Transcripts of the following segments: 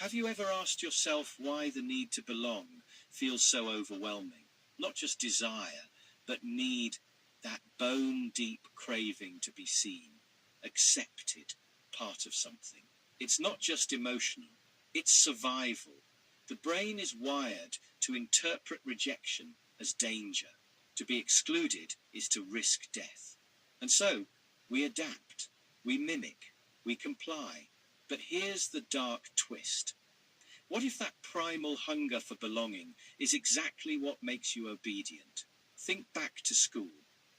Have you ever asked yourself why the need to belong feels so overwhelming? Not just desire, but need, that bone-deep craving to be seen, accepted, part of something. It's not just emotional, it's survival. The brain is wired to interpret rejection as danger. To be excluded is to risk death. And so, we adapt, we mimic, we comply. But here's the dark twist. What if that primal hunger for belonging is exactly what makes you obedient? Think back to school.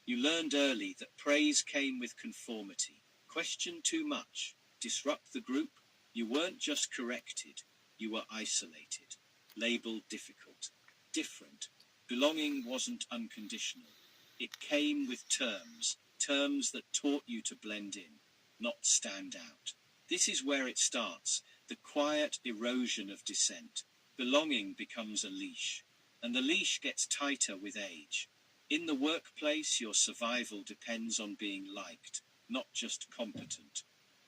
You learned early that praise came with conformity. Question too much, disrupt the group. You weren't just corrected, you were isolated, labeled difficult, different. Belonging wasn't unconditional. It came with terms that taught you to blend in, not stand out. This is where it starts, the quiet erosion of dissent. Belonging becomes a leash, and the leash gets tighter with age. In the workplace, your survival depends on being liked, not just competent.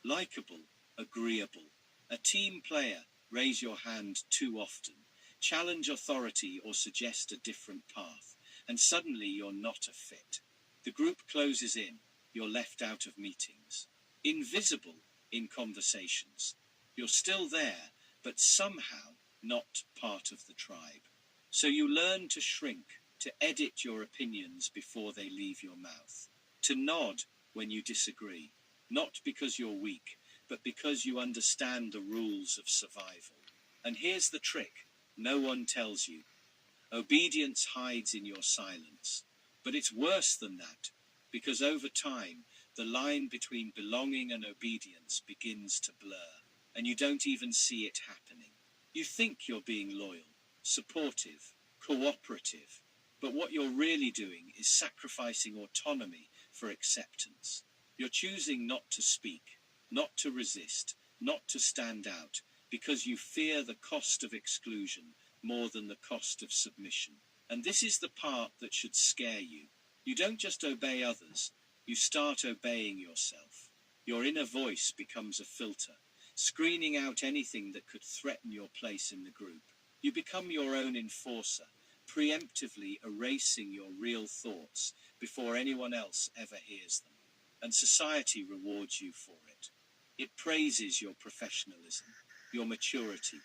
Likeable, agreeable. A team player, raise your hand too often. Challenge authority or suggest a different path, and suddenly you're not a fit. The group closes in, you're left out of meetings. Invisible in conversations. You're still there, but somehow not part of the tribe. So you learn to shrink, to edit your opinions before they leave your mouth, to nod when you disagree, not because you're weak, but because you understand the rules of survival. And here's the trick, no one tells you. Obedience hides in your silence. But it's worse than that, because over time, the line between belonging and obedience begins to blur, and you don't even see it happening. You think you're being loyal, supportive, cooperative, but what you're really doing is sacrificing autonomy for acceptance. You're choosing not to speak, not to resist, not to stand out, because you fear the cost of exclusion more than the cost of submission. And this is the part that should scare you. You don't just obey others, you start obeying yourself. Your inner voice becomes a filter, screening out anything that could threaten your place in the group. You become your own enforcer, preemptively erasing your real thoughts before anyone else ever hears them. And society rewards you for it. It praises your professionalism, your maturity,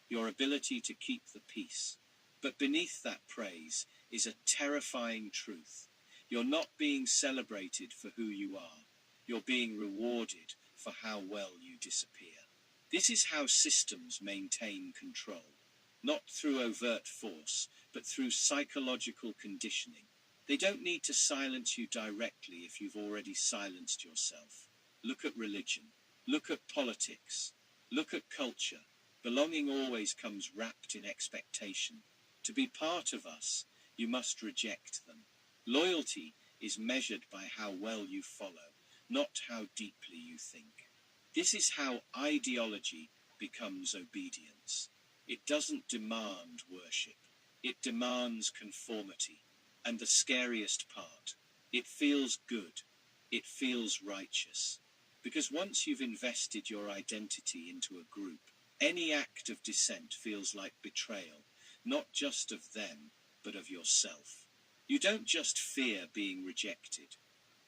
your ability to keep the peace. But beneath that praise is a terrifying truth. You're not being celebrated for who you are. You're being rewarded for how well you disappear. This is how systems maintain control, not through overt force, but through psychological conditioning. They don't need to silence you directly if you've already silenced yourself. Look at religion. Look at politics. Look at culture. Belonging always comes wrapped in expectation. To be part of us, you must reject them. Loyalty is measured by how well you follow, not how deeply you think. This is how ideology becomes obedience. It doesn't demand worship. It demands conformity. And the scariest part, it feels good. It feels righteous. Because once you've invested your identity into a group, any act of dissent feels like betrayal, not just of them, but of yourself. You don't just fear being rejected.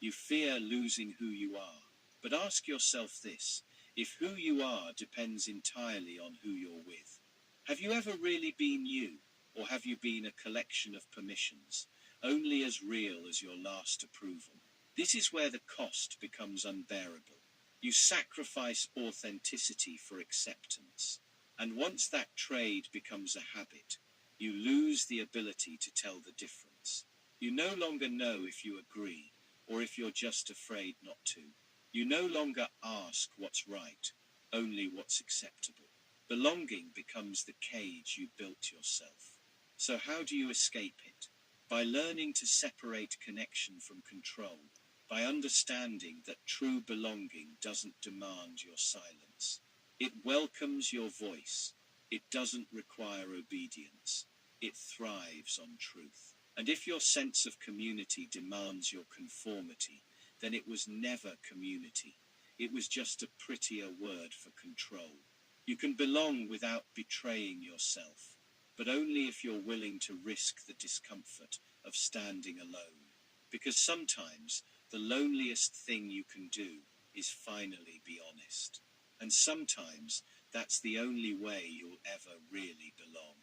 You fear losing who you are. But ask yourself this, if who you are depends entirely on who you're with. Have you ever really been you, or have you been a collection of permissions, only as real as your last approval? This is where the cost becomes unbearable. You sacrifice authenticity for acceptance. And once that trade becomes a habit, you lose the ability to tell the difference. You no longer know if you agree, or if you're just afraid not to. You no longer ask what's right, only what's acceptable. Belonging becomes the cage you built yourself. So how do you escape it? By learning to separate connection from control, by understanding that true belonging doesn't demand your silence. It welcomes your voice. It doesn't require obedience. It thrives on truth. And if your sense of community demands your conformity, then it was never community. It was just a prettier word for control. You can belong without betraying yourself, but only if you're willing to risk the discomfort of standing alone. Because sometimes the loneliest thing you can do is finally be honest. And sometimes that's the only way you'll ever really belong.